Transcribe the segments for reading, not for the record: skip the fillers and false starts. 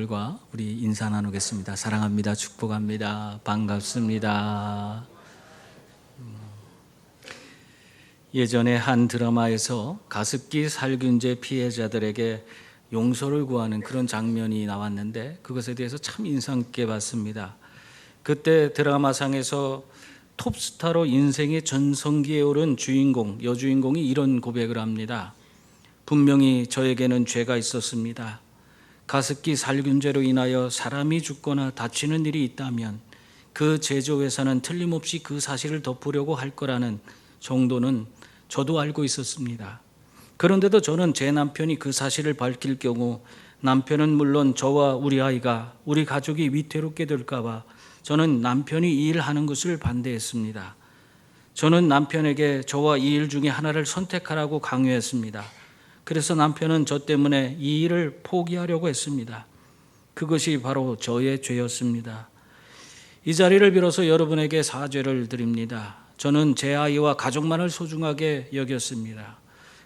여러분들과 우리 인사 나누겠습니다. 사랑합니다. 축복합니다. 반갑습니다. 예전에 한 드라마에서 가습기 살균제 피해자들에게 용서를 구하는 그런 장면이 나왔는데 그것에 대해서 참 인상 깊게 봤습니다. 그때 드라마상에서 톱스타로 인생의 전성기에 오른 주인공, 여주인공이 이런 고백을 합니다. 분명히 저에게는 죄가 있었습니다. 가습기 살균제로 인하여 사람이 죽거나 다치는 일이 있다면 그 제조회사는 틀림없이 그 사실을 덮으려고 할 거라는 정도는 저도 알고 있었습니다. 그런데도 저는 제 남편이 그 사실을 밝힐 경우 남편은 물론 저와 우리 아이가, 우리 가족이 위태롭게 될까 봐 저는 남편이 이 일을 하는 것을 반대했습니다. 저는 남편에게 저와 이 일 중에 하나를 선택하라고 강요했습니다. 그래서 남편은 저 때문에 이 일을 포기하려고 했습니다. 그것이 바로 저의 죄였습니다. 이 자리를 빌어서 여러분에게 사죄를 드립니다. 저는 제 아이와 가족만을 소중하게 여겼습니다.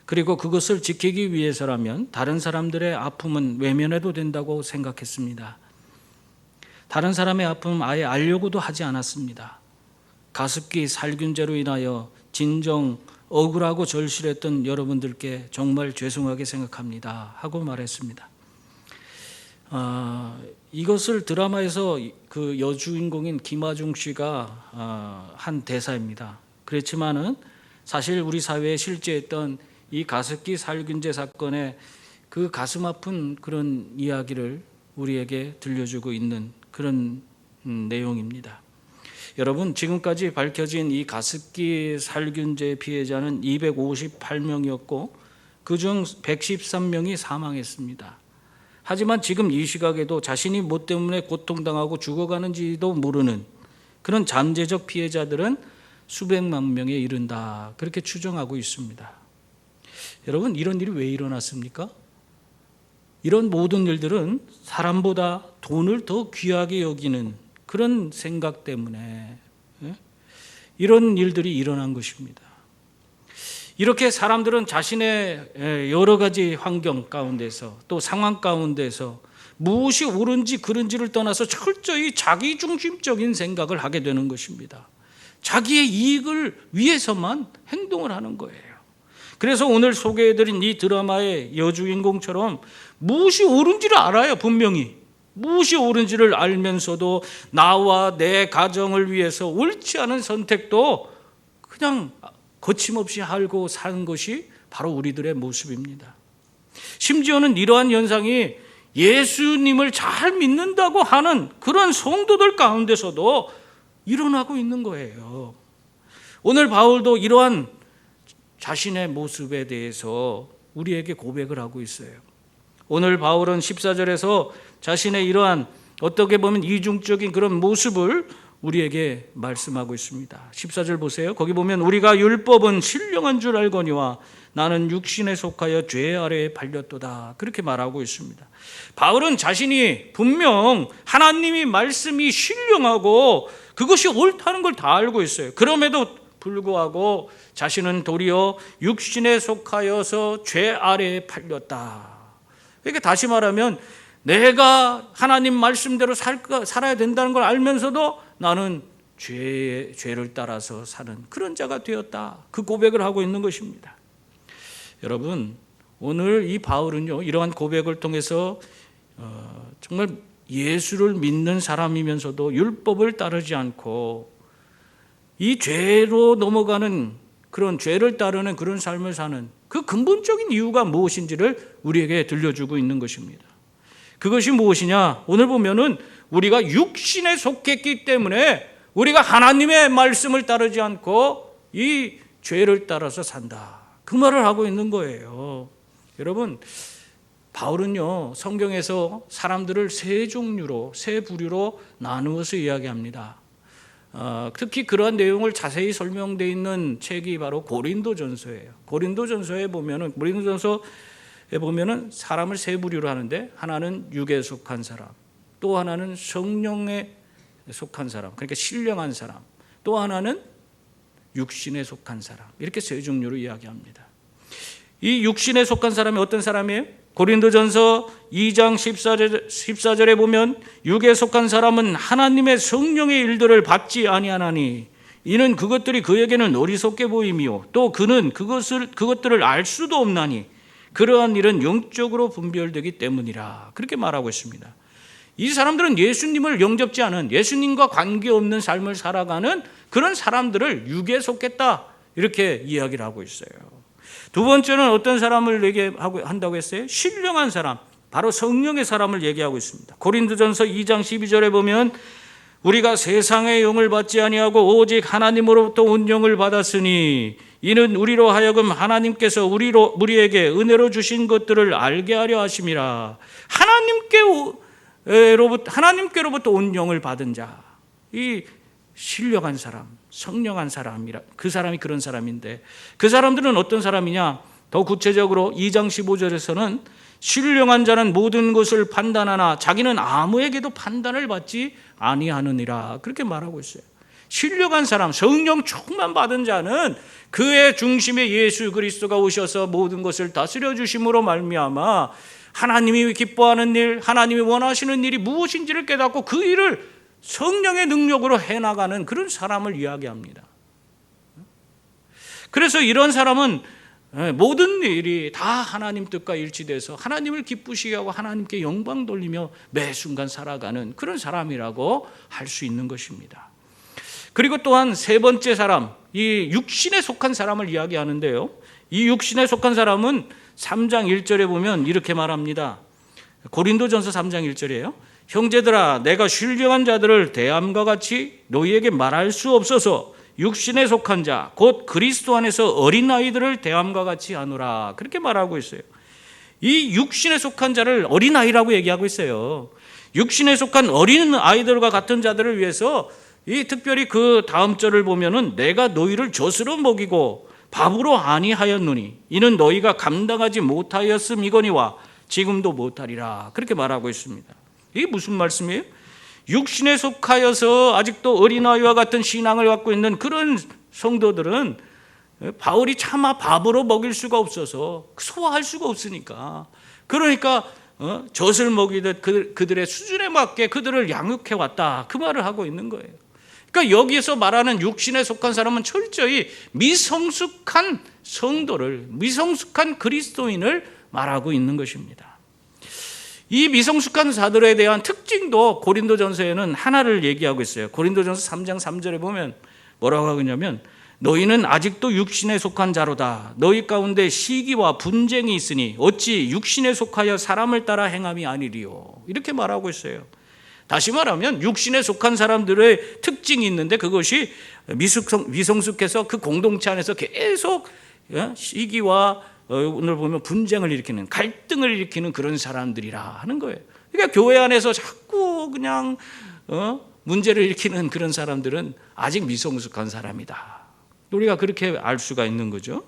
그리고 그것을 지키기 위해서라면 다른 사람들의 아픔은 외면해도 된다고 생각했습니다. 다른 사람의 아픔 아예 알려고도 하지 않았습니다. 가습기 살균제로 인하여 진정 억울하고 절실했던 여러분들께 정말 죄송하게 생각합니다 하고 말했습니다. 이것을 드라마에서 그 여주인공인 김아중 씨가 한 대사입니다. 그렇지만은 사실 우리 사회에 실제했던 이 가습기 살균제 사건의 그 가슴 아픈 그런 이야기를 우리에게 들려주고 있는 그런 내용입니다. 여러분, 지금까지 밝혀진 이 가습기 살균제 피해자는 258명이었고 그중 113명이 사망했습니다. 하지만 지금 이 시각에도 자신이 뭐 때문에 고통당하고 죽어가는지도 모르는 그런 잠재적 피해자들은 수백만 명에 이른다, 그렇게 추정하고 있습니다. 여러분, 이런 일이 왜 일어났습니까? 이런 모든 일들은 사람보다 돈을 더 귀하게 여기는 그런 생각 때문에 이런 일들이 일어난 것입니다. 이렇게 사람들은 자신의 여러 가지 환경 가운데서 또 상황 가운데서 무엇이 옳은지 그른지를 떠나서 철저히 자기중심적인 생각을 하게 되는 것입니다. 자기의 이익을 위해서만 행동을 하는 거예요. 그래서 오늘 소개해드린 이 드라마의 여주인공처럼 무엇이 옳은지를 알아요. 분명히 무엇이 옳은지를 알면서도 나와 내 가정을 위해서 옳지 않은 선택도 그냥 거침없이 하고 사는 것이 바로 우리들의 모습입니다. 심지어는 이러한 현상이 예수님을 잘 믿는다고 하는 그런 성도들 가운데서도 일어나고 있는 거예요. 오늘 바울도 이러한 자신의 모습에 대해서 우리에게 고백을 하고 있어요. 오늘 바울은 14절에서 자신의 이러한 어떻게 보면 이중적인 그런 모습을 우리에게 말씀하고 있습니다. 14절 보세요. 거기 보면 우리가 율법은 신령한 줄 알거니와 나는 육신에 속하여 죄 아래에 팔렸도다, 그렇게 말하고 있습니다. 바울은 자신이 분명 하나님이 말씀이 신령하고 그것이 옳다는 걸 다 알고 있어요. 그럼에도 불구하고 자신은 도리어 육신에 속하여서 죄 아래에 팔렸다. 그러니까 다시 말하면 내가 하나님 말씀대로 살아야 된다는 걸 알면서도 나는 죄를 따라서 사는 그런 자가 되었다, 그 고백을 하고 있는 것입니다. 여러분, 오늘 이 바울은요, 이러한 고백을 통해서 정말 예수를 믿는 사람이면서도 율법을 따르지 않고 이 죄로 넘어가는 그런 죄를 따르는 그런 삶을 사는 그 근본적인 이유가 무엇인지를 우리에게 들려주고 있는 것입니다. 그것이 무엇이냐? 오늘 보면은 우리가 육신에 속했기 때문에 우리가 하나님의 말씀을 따르지 않고 이 죄를 따라서 산다, 그 말을 하고 있는 거예요. 여러분, 바울은요, 성경에서 사람들을 세 종류로, 세 부류로 나누어서 이야기합니다. 특히 그러한 내용을 자세히 설명되어 있는 책이 바로 고린도전서예요. 고린도전서에 보면은 사람을 세 부류로 하는데, 하나는 육에 속한 사람, 또 하나는 성령에 속한 사람, 그러니까 신령한 사람, 또 하나는 육신에 속한 사람, 이렇게 세 종류로 이야기합니다. 이 육신에 속한 사람이 어떤 사람이에요? 고린도전서 2장 14절에 보면 육에 속한 사람은 하나님의 성령의 일들을 받지 아니하나니 이는 그것들이 그에게는 어리석게 보임이요 또 그는 그것들을 알 수도 없나니 그러한 일은 영적으로 분별되기 때문이라. 그렇게 말하고 있습니다. 이 사람들은 예수님을 영접지 않은, 예수님과 관계없는 삶을 살아가는 그런 사람들을 육에 속했다, 이렇게 이야기를 하고 있어요. 두 번째는 어떤 사람을 얘기한다고 했어요? 신령한 사람, 바로 성령의 사람을 얘기하고 있습니다. 고린도전서 2장 12절에 보면 우리가 세상의 영을 받지 아니하고 오직 하나님으로부터 온 영을 받았으니 이는 우리로 하여금 하나님께서 우리에게 은혜로 주신 것들을 알게 하려 하심이라. 하나님께로부터 온 영을 받은 자, 이 신령한 사람, 성령한 사람이라, 그 사람이 그런 사람인데, 그 사람들은 어떤 사람이냐? 더 구체적으로 2장 15절에서는 신령한 자는 모든 것을 판단하나 자기는 아무에게도 판단을 받지 아니하느니라, 그렇게 말하고 있어요. 신령한 사람, 성령 충만 받은 자는 그의 중심에 예수 그리스도가 오셔서 모든 것을 다스려 주심으로 말미암아 하나님이 기뻐하는 일, 하나님이 원하시는 일이 무엇인지를 깨닫고 그 일을 성령의 능력으로 해나가는 그런 사람을 이야기합니다. 그래서 이런 사람은 모든 일이 다 하나님 뜻과 일치돼서 하나님을 기쁘시게 하고 하나님께 영광 돌리며 매 순간 살아가는 그런 사람이라고 할 수 있는 것입니다. 그리고 또한 세 번째 사람, 이 육신에 속한 사람을 이야기하는데요, 이 육신에 속한 사람은 3장 1절에 보면 이렇게 말합니다. 고린도전서 3장 1절이에요. 형제들아, 내가 신령한 자들을 대함과 같이 너희에게 말할 수 없어서 육신에 속한 자, 곧 그리스도 안에서 어린아이들을 대함과 같이 하노라, 그렇게 말하고 있어요. 이 육신에 속한 자를 어린아이라고 얘기하고 있어요. 육신에 속한 어린 아이들과 같은 자들을 위해서 이 특별히 그 다음 절을 보면은 내가 너희를 젖으로 먹이고 밥으로 아니하였노니 이는 너희가 감당하지 못하였음이거니와 지금도 못하리라, 그렇게 말하고 있습니다. 이게 무슨 말씀이에요? 육신에 속하여서 아직도 어린아이와 같은 신앙을 갖고 있는 그런 성도들은 바울이 차마 밥으로 먹일 수가 없어서 소화할 수가 없으니까, 그러니까 젖을 먹이듯 그들의 수준에 맞게 그들을 양육해 왔다, 그 말을 하고 있는 거예요. 그러니까 여기에서 말하는 육신에 속한 사람은 철저히 미성숙한 성도를, 미성숙한 그리스도인을 말하고 있는 것입니다. 이 미성숙한 자들에 대한 특징도 고린도전서에는 하나를 얘기하고 있어요. 고린도전서 3장 3절에 보면 뭐라고 하냐면 너희는 아직도 육신에 속한 자로다. 너희 가운데 시기와 분쟁이 있으니 어찌 육신에 속하여 사람을 따라 행함이 아니리요, 이렇게 말하고 있어요. 다시 말하면 육신에 속한 사람들의 특징이 있는데 그것이 미성숙해서 그 공동체 안에서 계속 시기와 오늘 보면 분쟁을 일으키는, 갈등을 일으키는 그런 사람들이라 하는 거예요. 그러니까 교회 안에서 자꾸 그냥 문제를 일으키는 그런 사람들은 아직 미성숙한 사람이다, 우리가 그렇게 알 수가 있는 거죠.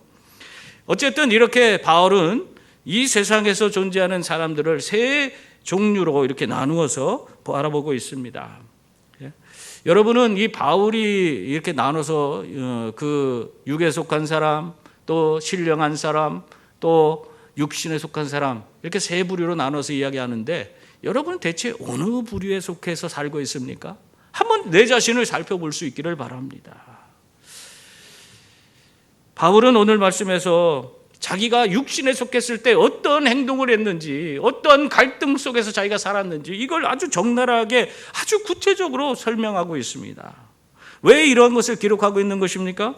어쨌든 이렇게 바울은 이 세상에서 존재하는 사람들을 세 종류로 이렇게 나누어서 바라보고 있습니다. 여러분은 이 바울이 이렇게 나눠서 그 육에 속한 사람, 또 신령한 사람, 또 육신에 속한 사람, 이렇게 세 부류로 나눠서 이야기하는데 여러분 대체 어느 부류에 속해서 살고 있습니까? 한번 내 자신을 살펴볼 수 있기를 바랍니다. 바울은 오늘 말씀에서 자기가 육신에 속했을 때 어떤 행동을 했는지, 어떤 갈등 속에서 자기가 살았는지 이걸 아주 적나라하게, 아주 구체적으로 설명하고 있습니다. 왜 이런 것을 기록하고 있는 것입니까?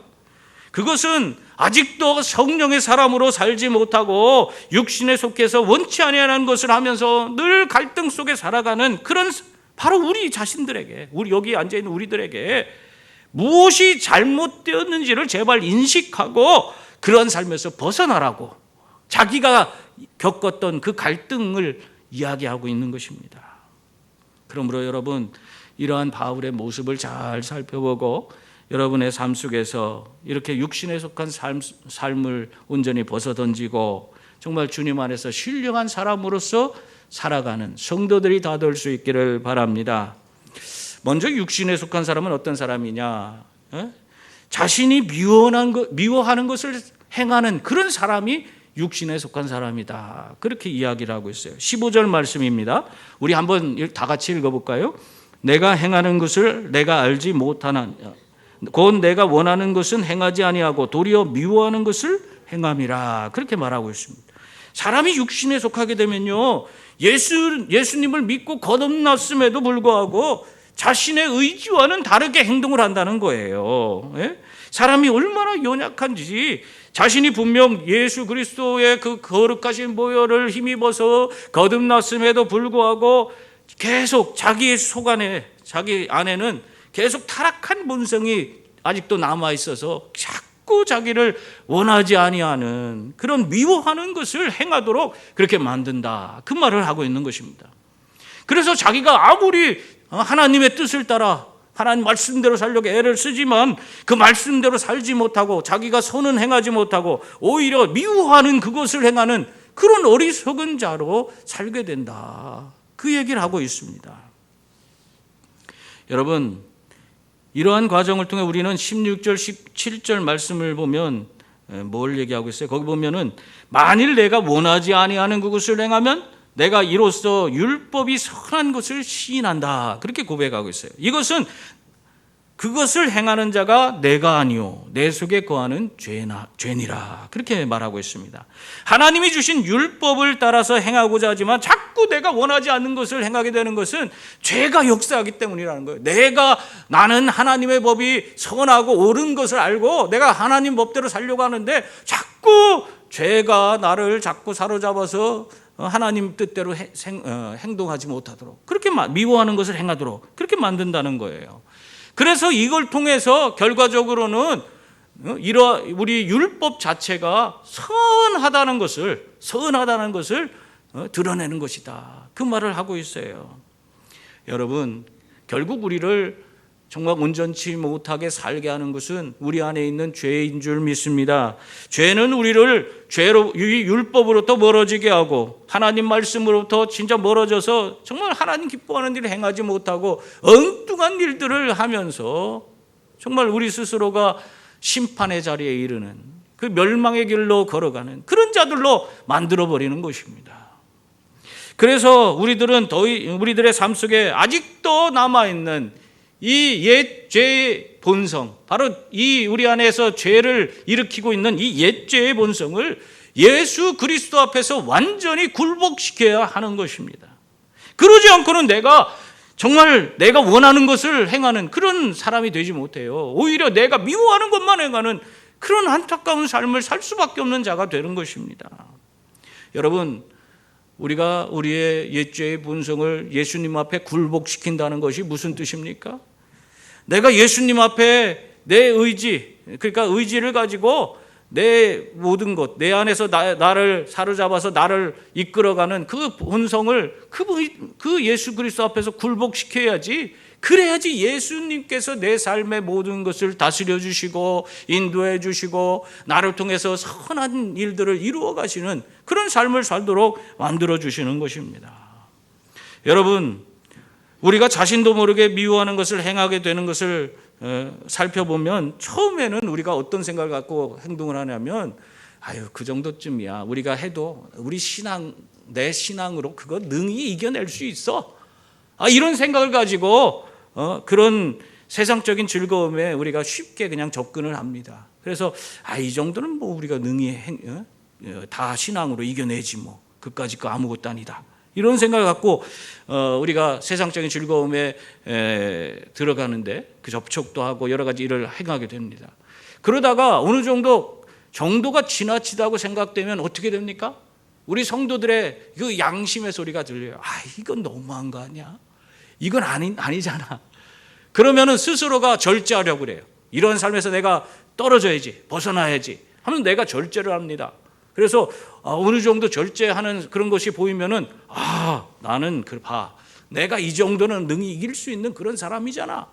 그것은 아직도 성령의 사람으로 살지 못하고 육신에 속해서 원치 아니하는 것을 하면서 늘 갈등 속에 살아가는 그런 바로 우리 자신들에게, 우리 여기 앉아있는 우리들에게 무엇이 잘못되었는지를 제발 인식하고 그런 삶에서 벗어나라고 자기가 겪었던 그 갈등을 이야기하고 있는 것입니다. 그러므로 여러분, 이러한 바울의 모습을 잘 살펴보고 여러분의 삶 속에서 이렇게 육신에 속한 삶을 온전히 벗어던지고 정말 주님 안에서 신령한 사람으로서 살아가는 성도들이 다 될 수 있기를 바랍니다. 먼저 육신에 속한 사람은 어떤 사람이냐? 자신이 미워하는 것을 행하는 그런 사람이 육신에 속한 사람이다. 그렇게 이야기를 하고 있어요. 15절 말씀입니다. 우리 한번 다 같이 읽어볼까요? 내가 행하는 것을 내가 알지 못하나 곧 내가 원하는 것은 행하지 아니하고 도리어 미워하는 것을 행함이라. 그렇게 말하고 있습니다. 사람이 육신에 속하게 되면요, 예수님을 믿고 거듭났음에도 불구하고 자신의 의지와는 다르게 행동을 한다는 거예요. 예? 사람이 얼마나 연약한지, 자신이 분명 예수 그리스도의 그 거룩하신 보혈을 힘입어서 거듭났음에도 불구하고 계속 자기의 속 안에, 자기 안에는 계속 타락한 본성이 아직도 남아 있어서 자꾸 자기를 원하지 아니하는, 그런 미워하는 것을 행하도록 그렇게 만든다. 그 말을 하고 있는 것입니다. 그래서 자기가 아무리 하나님의 뜻을 따라 하나님 말씀대로 살려고 애를 쓰지만 그 말씀대로 살지 못하고 자기가 선은 행하지 못하고 오히려 미워하는 그것을 행하는 그런 어리석은 자로 살게 된다. 그 얘기를 하고 있습니다. 여러분, 이러한 과정을 통해 우리는 16절, 17절 말씀을 보면 뭘 얘기하고 있어요? 거기 보면은 만일 내가 원하지 아니하는 그것을 행하면 내가 이로써 율법이 선한 것을 시인한다. 그렇게 고백하고 있어요. 이것은 그것을 행하는 자가 내가 아니요 내 속에 거하는 죄니라. 그렇게 말하고 있습니다. 하나님이 주신 율법을 따라서 행하고자 하지만 자꾸 내가 원하지 않는 것을 행하게 되는 것은 죄가 역사하기 때문이라는 거예요. 나는 하나님의 법이 선하고 옳은 것을 알고 내가 하나님 법대로 살려고 하는데 자꾸 죄가 나를 자꾸 사로잡아서 하나님 뜻대로 행동하지 못하도록, 그렇게 미워하는 것을 행하도록 그렇게 만든다는 거예요. 그래서 이걸 통해서 결과적으로는 우리 율법 자체가 선하다는 것을 드러내는 것이다. 그 말을 하고 있어요. 여러분, 결국 우리를 정말 온전치 못하게 살게 하는 것은 우리 안에 있는 죄인 줄 믿습니다. 죄는 우리를 율법으로부터 멀어지게 하고 하나님 말씀으로부터 진짜 멀어져서 정말 하나님 기뻐하는 일을 행하지 못하고 엉뚱한 일들을 하면서 정말 우리 스스로가 심판의 자리에 이르는, 그 멸망의 길로 걸어가는 그런 자들로 만들어버리는 것입니다. 그래서 우리들의 삶 속에 아직도 남아있는 이 옛 죄의 본성, 바로 이 우리 안에서 죄를 일으키고 있는 이 옛 죄의 본성을 예수 그리스도 앞에서 완전히 굴복시켜야 하는 것입니다. 그러지 않고는 정말 내가 원하는 것을 행하는 그런 사람이 되지 못해요. 오히려 내가 미워하는 것만 행하는 그런 안타까운 삶을 살 수밖에 없는 자가 되는 것입니다. 여러분, 우리가 우리의 옛죄의 본성을 예수님 앞에 굴복시킨다는 것이 무슨 뜻입니까? 내가 예수님 앞에 내 의지, 그러니까 의지를 가지고 내 모든 것, 내 안에서 나를 사로잡아서 나를 이끌어가는 그 본성을 그 예수 그리스도 앞에서 굴복시켜야지. 그래야지 예수님께서 내 삶의 모든 것을 다스려 주시고 인도해 주시고 나를 통해서 선한 일들을 이루어 가시는 그런 삶을 살도록 만들어 주시는 것입니다. 여러분, 우리가 자신도 모르게 미워하는 것을 행하게 되는 것을 살펴보면 처음에는 우리가 어떤 생각을 갖고 행동을 하냐면 그 정도쯤이야. 우리가 해도 내 신앙으로 그거 능히 이겨낼 수 있어. 이런 생각을 가지고 그런 세상적인 즐거움에 우리가 쉽게 그냥 접근을 합니다. 그래서 이 정도는 뭐 우리가 능히 다 신앙으로 이겨내지 뭐 그까짓 거 아무것도 아니다. 이런 생각을 갖고 우리가 세상적인 즐거움에 들어가는데 그 접촉도 하고 여러 가지 일을 행하게 됩니다. 그러다가 어느 정도가 지나치다고 생각되면 어떻게 됩니까? 우리 성도들의 그 양심의 소리가 들려요. 이건 너무한 거 아니야? 이건 아니잖아. 그러면은 스스로가 절제하려고 그래요. 이런 삶에서 내가 떨어져야지, 벗어나야지 하면 내가 절제를 합니다. 그래서 어느 정도 절제하는 그런 것이 보이면은 나는 내가 이 정도는 능히 이길 수 있는 그런 사람이잖아.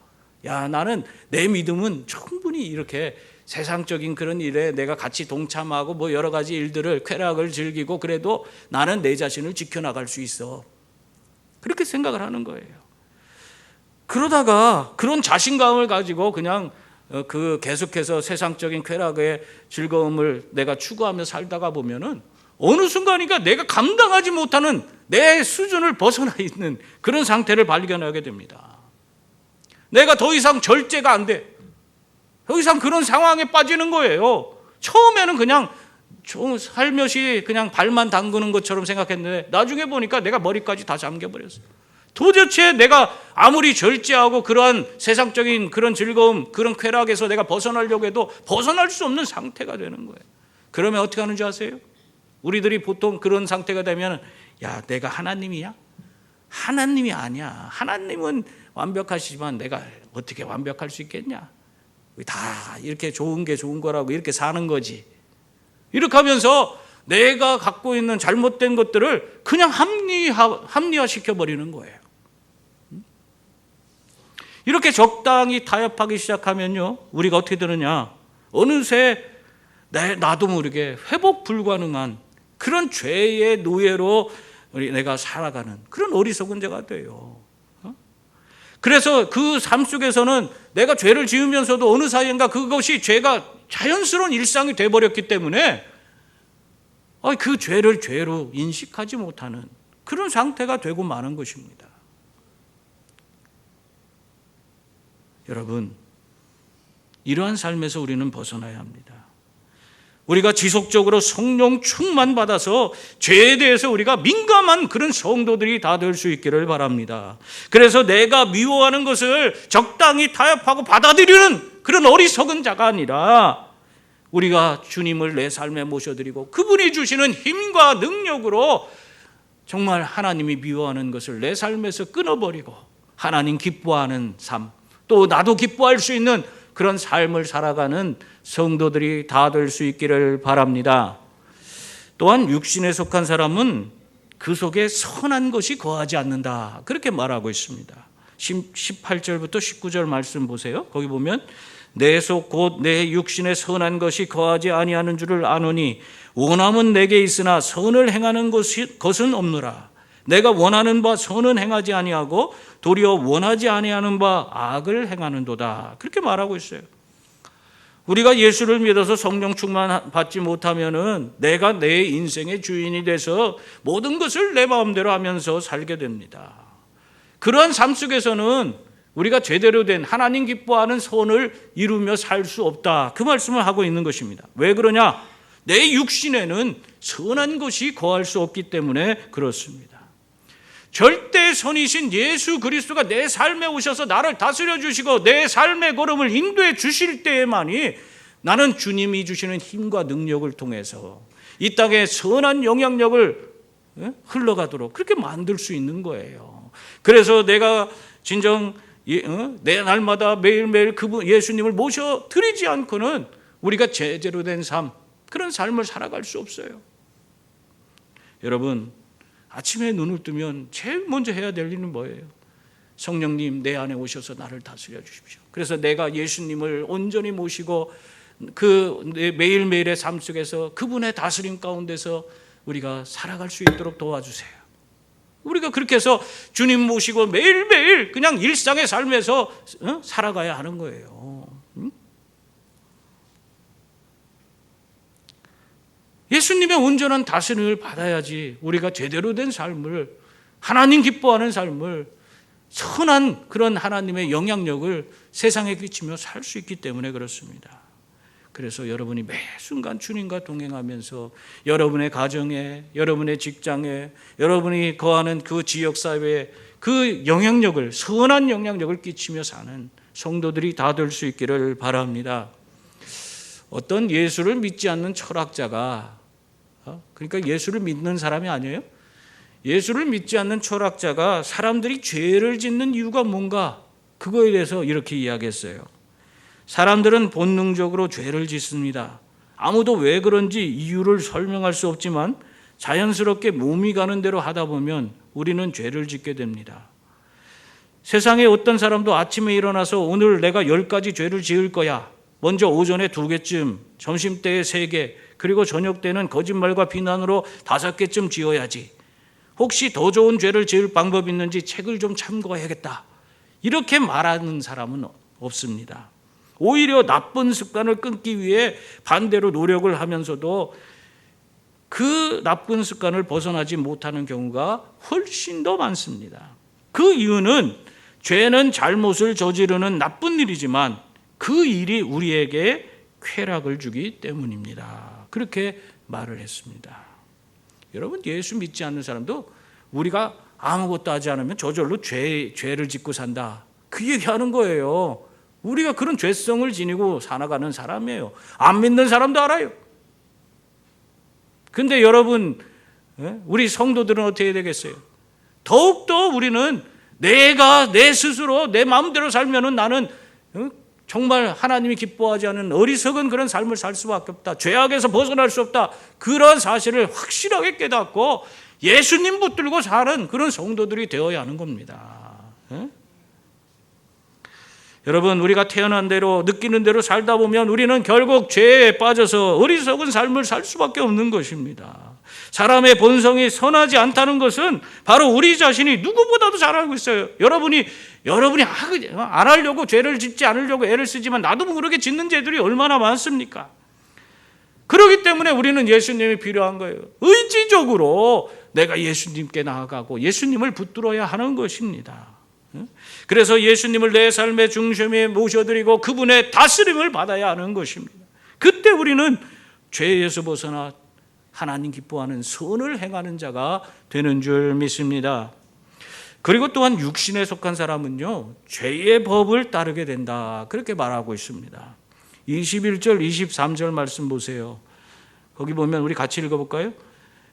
나는 내 믿음은 충분히 이렇게 세상적인 그런 일에 내가 같이 동참하고 뭐 여러 가지 일들을 쾌락을 즐기고 그래도 나는 내 자신을 지켜나갈 수 있어. 그렇게 생각을 하는 거예요. 그러다가 그런 자신감을 가지고 그냥 계속해서 세상적인 쾌락의 즐거움을 내가 추구하며 살다가 보면은 어느 순간이니까 내가 감당하지 못하는 내 수준을 벗어나 있는 그런 상태를 발견하게 됩니다. 내가 더 이상 절제가 안 돼. 더 이상 그런 상황에 빠지는 거예요. 처음에는 그냥 좀 살며시 그냥 발만 담그는 것처럼 생각했는데 나중에 보니까 내가 머리까지 다 잠겨버렸어요. 도대체 내가 아무리 절제하고 그러한 세상적인 그런 즐거움, 그런 쾌락에서 내가 벗어나려고 해도 벗어날 수 없는 상태가 되는 거예요. 그러면 어떻게 하는지 아세요? 우리들이 보통 그런 상태가 되면 야, 내가 하나님이야? 하나님이 아니야. 하나님은 완벽하시지만 내가 어떻게 완벽할 수 있겠냐? 다 이렇게 좋은 게 좋은 거라고 이렇게 사는 거지. 이렇게 하면서 내가 갖고 있는 잘못된 것들을 그냥 합리화시켜버리는 거예요. 이렇게 적당히 타협하기 시작하면요, 우리가 어떻게 되느냐? 어느새 나도 모르게 회복 불가능한 그런 죄의 노예로 내가 살아가는 그런 어리석은 자가 돼요. 그래서 그 삶 속에서는 내가 죄를 지으면서도 어느 사이인가 그것이 죄가 자연스러운 일상이 돼버렸기 때문에 그 죄를 죄로 인식하지 못하는 그런 상태가 되고 마는 것입니다. 여러분, 이러한 삶에서 우리는 벗어나야 합니다. 우리가 지속적으로 성령 충만 받아서 죄에 대해서 우리가 민감한 그런 성도들이 다 될 수 있기를 바랍니다. 그래서 내가 미워하는 것을 적당히 타협하고 받아들이는 그런 어리석은 자가 아니라 우리가 주님을 내 삶에 모셔드리고 그분이 주시는 힘과 능력으로 정말 하나님이 미워하는 것을 내 삶에서 끊어버리고 하나님 기뻐하는 삶, 또 나도 기뻐할 수 있는 그런 삶을 살아가는 성도들이 다 될 수 있기를 바랍니다. 또한 육신에 속한 사람은 그 속에 선한 것이 거하지 않는다, 그렇게 말하고 있습니다. 18절부터 19절 말씀 보세요. 거기 보면 내 속 곧 내 육신에 선한 것이 거하지 아니하는 줄을 아노니 원함은 내게 있으나 선을 행하는 것은 없노라. 내가 원하는 바 선은 행하지 아니하고 도리어 원하지 아니하는 바 악을 행하는도다, 그렇게 말하고 있어요. 우리가 예수를 믿어서 성령 충만 받지 못하면은 내가 내 인생의 주인이 돼서 모든 것을 내 마음대로 하면서 살게 됩니다. 그러한 삶 속에서는 우리가 제대로 된 하나님 기뻐하는 선을 이루며 살 수 없다, 그 말씀을 하고 있는 것입니다. 왜 그러냐? 내 육신에는 선한 것이 거할 수 없기 때문에 그렇습니다. 절대 선이신 예수 그리스도가 내 삶에 오셔서 나를 다스려 주시고 내 삶의 걸음을 인도해 주실 때에만이 나는 주님이 주시는 힘과 능력을 통해서 이 땅에 선한 영향력을 흘러가도록 그렇게 만들 수 있는 거예요. 그래서 내가 진정 내 날마다 매일매일 그분 예수님을 모셔 드리지 않고는 우리가 제대로 된 삶, 그런 삶을 살아갈 수 없어요. 여러분, 아침에 눈을 뜨면 제일 먼저 해야 될 일은 뭐예요? 성령님 내 안에 오셔서 나를 다스려 주십시오. 그래서 내가 예수님을 온전히 모시고 그 매일매일의 삶 속에서 그분의 다스림 가운데서 우리가 살아갈 수 있도록 도와주세요. 우리가 그렇게 해서 주님 모시고 매일매일 그냥 일상의 삶에서 살아가야 하는 거예요. 예수님의 온전한 다스림을 받아야지 우리가 제대로 된 삶을, 하나님 기뻐하는 삶을, 선한 그런 하나님의 영향력을 세상에 끼치며 살 수 있기 때문에 그렇습니다. 그래서 여러분이 매 순간 주님과 동행하면서 여러분의 가정에, 여러분의 직장에, 여러분이 거하는 그 지역사회에 그 영향력을, 선한 영향력을 끼치며 사는 성도들이 다 될 수 있기를 바랍니다. 어떤 예수를 믿지 않는 철학자가, 그러니까 예수를 믿는 사람이 아니에요, 예수를 믿지 않는 철학자가 사람들이 죄를 짓는 이유가 뭔가, 그거에 대해서 이렇게 이야기했어요. 사람들은 본능적으로 죄를 짓습니다. 아무도 왜 그런지 이유를 설명할 수 없지만 자연스럽게 몸이 가는 대로 하다 보면 우리는 죄를 짓게 됩니다. 세상에 어떤 사람도 아침에 일어나서 오늘 내가 10가지 죄를 지을 거야, 먼저 오전에 2개쯤, 점심때에 3개, 그리고 저녁 때는 거짓말과 비난으로 5개쯤 지어야지, 혹시 더 좋은 죄를 지을 방법이 있는지 책을 좀 참고해야겠다, 이렇게 말하는 사람은 없습니다. 오히려 나쁜 습관을 끊기 위해 반대로 노력을 하면서도 그 나쁜 습관을 벗어나지 못하는 경우가 훨씬 더 많습니다. 그 이유는 죄는 잘못을 저지르는 나쁜 일이지만 그 일이 우리에게 쾌락을 주기 때문입니다. 그렇게 말을 했습니다. 여러분, 예수 믿지 않는 사람도 우리가 아무것도 하지 않으면 저절로 죄를 짓고 산다, 그 얘기하는 거예요. 우리가 그런 죄성을 지니고 살아가는 사람이에요. 안 믿는 사람도 알아요. 근데 여러분, 우리 성도들은 어떻게 해야 되겠어요? 더욱더 우리는 내가 내 스스로 내 마음대로 살면은 나는 정말 하나님이 기뻐하지 않는 어리석은 그런 삶을 살 수밖에 없다, 죄악에서 벗어날 수 없다, 그런 사실을 확실하게 깨닫고 예수님 붙들고 사는 그런 성도들이 되어야 하는 겁니다. 여러분, 우리가 태어난 대로 느끼는 대로 살다 보면 우리는 결국 죄에 빠져서 어리석은 삶을 살 수밖에 없는 것입니다. 사람의 본성이 선하지 않다는 것은 바로 우리 자신이 누구보다도 잘 알고 있어요. 여러분이 안 하려고, 죄를 짓지 않으려고 애를 쓰지만 나도 모르게 짓는 죄들이 얼마나 많습니까? 그렇기 때문에 우리는 예수님이 필요한 거예요. 의지적으로 내가 예수님께 나아가고 예수님을 붙들어야 하는 것입니다. 그래서 예수님을 내 삶의 중심에 모셔드리고 그분의 다스림을 받아야 하는 것입니다. 그때 우리는 죄에서 벗어나 하나님 기뻐하는 선을 행하는 자가 되는 줄 믿습니다. 그리고 또한 육신에 속한 사람은요, 죄의 법을 따르게 된다, 그렇게 말하고 있습니다. 21절 23절 말씀 보세요. 거기 보면 우리 같이 읽어볼까요?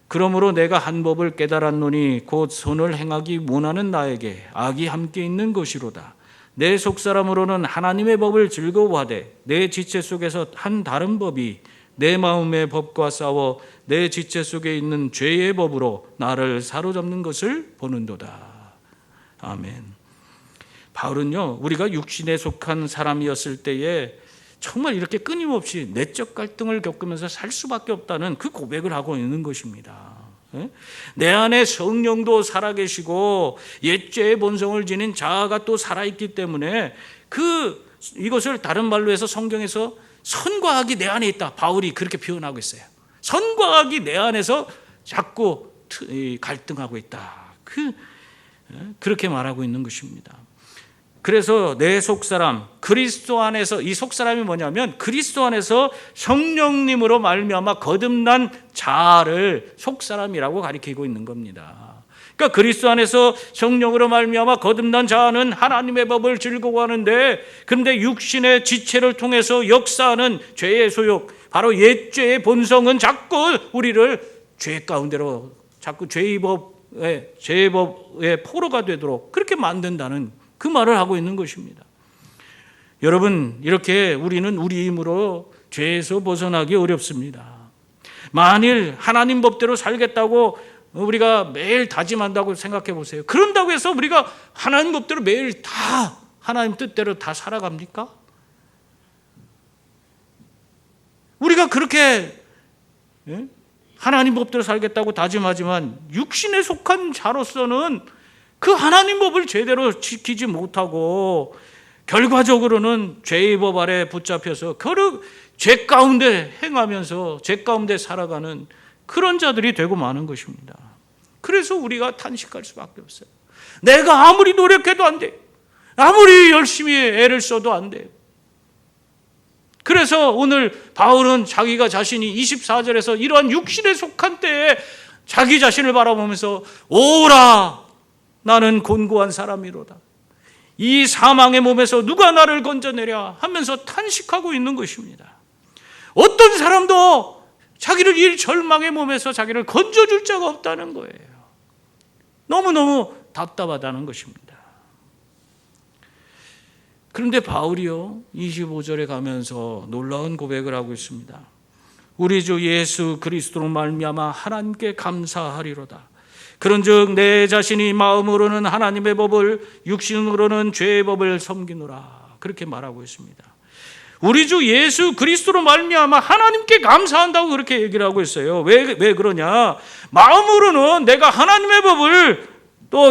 그러므로 내가 한 법을 깨달았노니 곧 선을 행하기 원하는 나에게 악이 함께 있는 것이로다. 내 속사람으로는 하나님의 법을 즐거워하되 내 지체 속에서 한 다른 법이 내 마음의 법과 싸워 내 지체 속에 있는 죄의 법으로 나를 사로잡는 것을 보는도다. 아멘. 바울은요, 우리가 육신에 속한 사람이었을 때에 정말 이렇게 끊임없이 내적 갈등을 겪으면서 살 수밖에 없다는 그 고백을 하고 있는 것입니다. 내 안에 성령도 살아계시고 옛죄의 본성을 지닌 자아가 또 살아있기 때문에 이것을 다른 말로 해서 성경에서 선과 악이 내 안에 있다, 바울이 그렇게 표현하고 있어요. 선과 악이 내 안에서 자꾸 갈등하고 있다, 그렇게 말하고 있는 것입니다. 그래서 내 속사람, 그리스도 안에서, 이 속사람이 뭐냐면 그리스도 안에서 성령님으로 말미암아 거듭난 자아를 속사람이라고 가리키고 있는 겁니다. 그러니까 그리스도 안에서 성령으로 말미암아 거듭난 자아는 하나님의 법을 즐거워하는데, 그런데 육신의 지체를 통해서 역사하는 죄의 소욕, 바로 옛죄의 본성은 자꾸 우리를 죄 가운데로, 자꾸 죄의 법의 포로가 되도록 그렇게 만든다는 그 말을 하고 있는 것입니다. 여러분, 이렇게 우리는 우리 힘으로 죄에서 벗어나기 어렵습니다. 만일 하나님 법대로 살겠다고 우리가 매일 다짐한다고 생각해 보세요. 그런다고 해서 우리가 하나님 법대로 매일 다 하나님 뜻대로 다 살아갑니까? 우리가 그렇게 하나님 법대로 살겠다고 다짐하지만 육신에 속한 자로서는 그 하나님 법을 제대로 지키지 못하고 결과적으로는 죄의 법 아래 붙잡혀서 결국 죄 가운데 행하면서 죄 가운데 살아가는 그런 자들이 되고 마는 것입니다. 그래서 우리가 탄식할 수밖에 없어요. 내가 아무리 노력해도 안 돼, 아무리 열심히 애를 써도 안 돼. 그래서 오늘 바울은 자기가 자신이 24절에서 이러한 육신에 속한 때에 자기 자신을 바라보면서 오라, 나는 곤고한 사람이로다, 이 사망의 몸에서 누가 나를 건져내랴 하면서 탄식하고 있는 것입니다. 어떤 사람도 자기를 이 절망의 몸에서 자기를 건져줄 자가 없다는 거예요. 너무너무 답답하다는 것입니다. 그런데 바울이요, 25절에 가면서 놀라운 고백을 하고 있습니다. 우리 주 예수 그리스도로 말미암아 하나님께 감사하리로다. 그런즉 내 자신이 마음으로는 하나님의 법을, 육신으로는 죄의 법을 섬기노라, 그렇게 말하고 있습니다. 우리 주 예수 그리스도로 말미암아 하나님께 감사한다고 그렇게 얘기를 하고 있어요. 왜 그러냐? 마음으로는 내가 하나님의 법을 또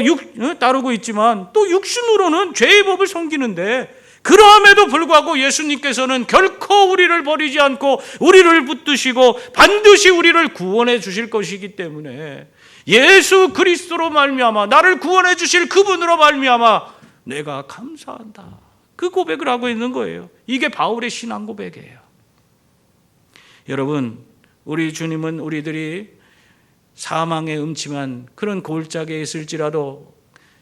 따르고 있지만 또 육신으로는 죄의 법을 섬기는데, 그럼에도 불구하고 예수님께서는 결코 우리를 버리지 않고 우리를 붙드시고 반드시 우리를 구원해 주실 것이기 때문에 예수 그리스도로 말미암아 나를 구원해 주실 그분으로 말미암아 내가 감사한다. 그 고백을 하고 있는 거예요. 이게 바울의 신앙 고백이에요. 여러분, 우리 주님은 우리들이 사망의 음침한 그런 골짜기에 있을지라도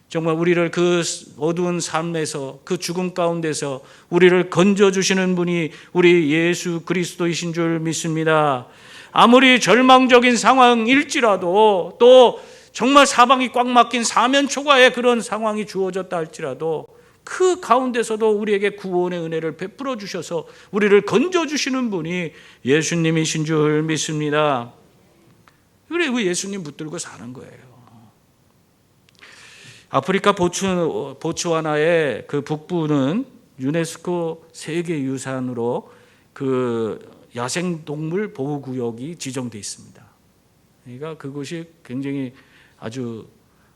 정말 우리를 그 어두운 삶에서 그 죽음 가운데서 우리를 건져주시는 분이 우리 예수 그리스도이신 줄 믿습니다. 아무리 절망적인 상황일지라도 또 정말 사방이 꽉 막힌 사면초가의 그런 상황이 주어졌다 할지라도 그 가운데서도 우리에게 구원의 은혜를 베풀어 주셔서 우리를 건져주시는 분이 예수님이신 줄 믿습니다. 그래, 그 예수님 붙들고 사는 거예요. 아프리카 보츠와나의 그 북부는 유네스코 세계유산으로 그 야생동물 보호구역이 지정되어 있습니다. 그러니까 그곳이 굉장히 아주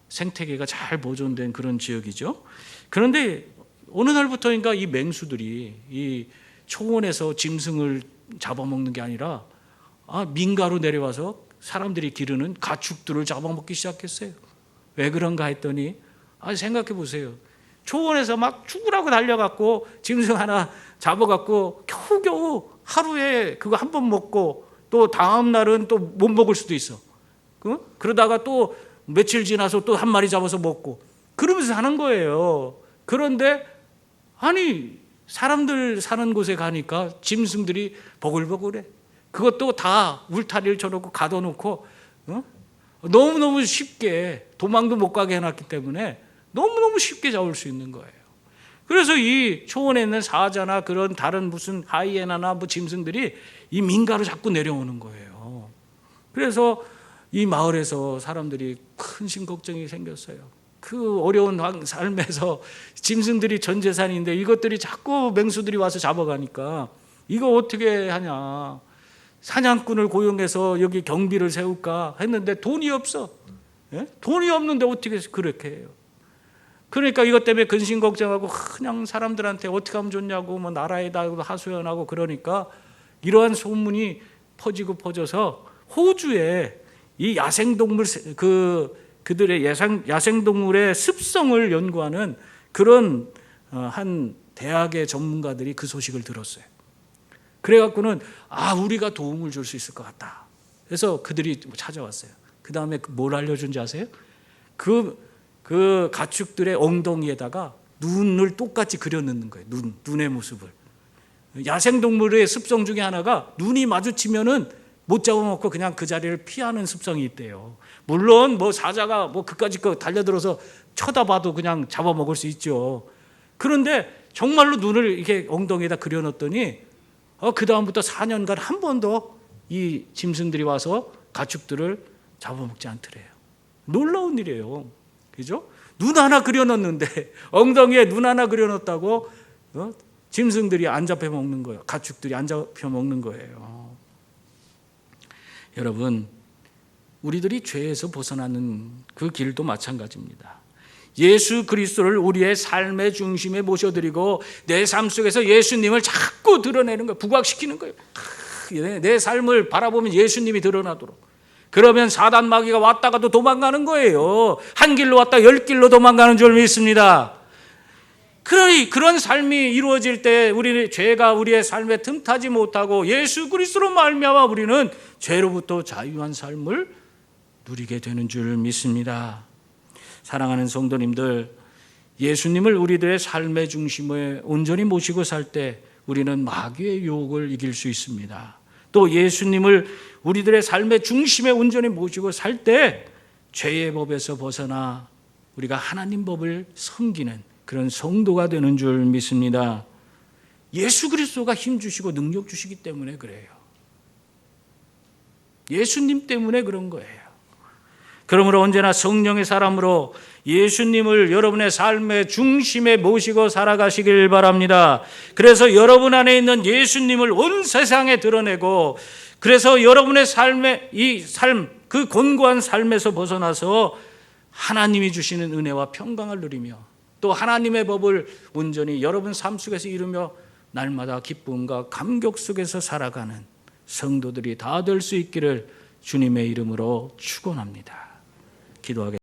생태계가 잘 보존된 그런 지역이죠. 그런데 어느 날부터인가 이 맹수들이 이 초원에서 짐승을 잡아먹는 게 아니라 민가로 내려와서 사람들이 기르는 가축들을 잡아먹기 시작했어요. 왜 그런가 했더니 생각해 보세요. 초원에서 막 죽으라고 달려갖고 짐승 하나 잡아갖고 겨우겨우 하루에 그거 한 번 먹고 또 다음 날은 또 못 먹을 수도 있어. 그러다가 또 며칠 지나서 또 한 마리 잡아서 먹고 그러면서 사는 거예요. 그런데 사람들 사는 곳에 가니까 짐승들이 버글버글해. 그것도 다 울타리를 쳐놓고 가둬놓고 너무너무 쉽게 도망도 못 가게 해놨기 때문에 너무너무 쉽게 잡을 수 있는 거예요. 그래서 이 초원에 있는 사자나 그런 다른 무슨 하이에나나 뭐 짐승들이 이 민가로 자꾸 내려오는 거예요. 그래서 이 마을에서 사람들이 큰 심걱정이 생겼어요. 그 어려운 삶에서 짐승들이 전 재산인데 이것들이 자꾸 맹수들이 와서 잡아가니까 이거 어떻게 하냐. 사냥꾼을 고용해서 여기 경비를 세울까 했는데 돈이 없어. 돈이 없는데 어떻게 그렇게 해요. 그러니까 이것 때문에 근심 걱정하고 그냥 사람들한테 어떻게 하면 좋냐고 뭐 나라에다 하소연하고 그러니까 이러한 소문이 퍼져서 호주에 이 야생동물 그들의 야생동물의 습성을 연구하는 그런 한 대학의 전문가들이 그 소식을 들었어요. 그래갖고는 우리가 도움을 줄 수 있을 것 같다. 그래서 그들이 찾아왔어요. 그 다음에 뭘 알려준지 아세요? 그 가축들의 엉덩이에다가 눈을 똑같이 그려넣는 거예요. 눈의 모습을. 야생동물의 습성 중에 하나가 눈이 마주치면은 못 잡아먹고 그냥 그 자리를 피하는 습성이 있대요. 물론 뭐 사자가 뭐 그까짓 거 달려들어서 쳐다봐도 그냥 잡아먹을 수 있죠. 그런데 정말로 눈을 이렇게 엉덩이에다 그려넣었더니 그 다음부터 4년간 한 번도 이 짐승들이 와서 가축들을 잡아먹지 않더래요. 놀라운 일이에요. 그죠? 눈 하나 그려넣는데 엉덩이에 눈 하나 그려넣었다고 짐승들이 안 잡혀먹는 거예요. 가축들이 안 잡혀먹는 거예요. 여러분, 우리들이 죄에서 벗어나는 그 길도 마찬가지입니다. 예수 그리스도를 우리의 삶의 중심에 모셔드리고 내 삶 속에서 예수님을 자꾸 드러내는 거예요. 부각시키는 거예요. 내 삶을 바라보면 예수님이 드러나도록. 그러면 사단 마귀가 왔다가도 도망가는 거예요. 한 길로 왔다 10길로 도망가는 줄 믿습니다. 그런 삶이 이루어질 때 우리는 죄가 우리의 삶에 틈타지 못하고 예수 그리스도로 말미암아 우리는 죄로부터 자유한 삶을 누리게 되는 줄 믿습니다. 사랑하는 성도님들, 예수님을 우리들의 삶의 중심에 온전히 모시고 살 때 우리는 마귀의 유혹을 이길 수 있습니다. 또 예수님을 우리들의 삶의 중심에 온전히 모시고 살 때 죄의 법에서 벗어나 우리가 하나님 법을 섬기는 그런 성도가 되는 줄 믿습니다. 예수 그리스도가 힘 주시고 능력 주시기 때문에 그래요. 예수님 때문에 그런 거예요. 그러므로 언제나 성령의 사람으로 예수님을 여러분의 삶의 중심에 모시고 살아가시길 바랍니다. 그래서 여러분 안에 있는 예수님을 온 세상에 드러내고, 그래서 여러분의 삶의 이 삶, 그 곤고한 삶에서 벗어나서 하나님이 주시는 은혜와 평강을 누리며 또 하나님의 법을 온전히 여러분 삶 속에서 이루며 날마다 기쁨과 감격 속에서 살아가는 성도들이 다 될 수 있기를 주님의 이름으로 축원합니다. 기도하겠습니다.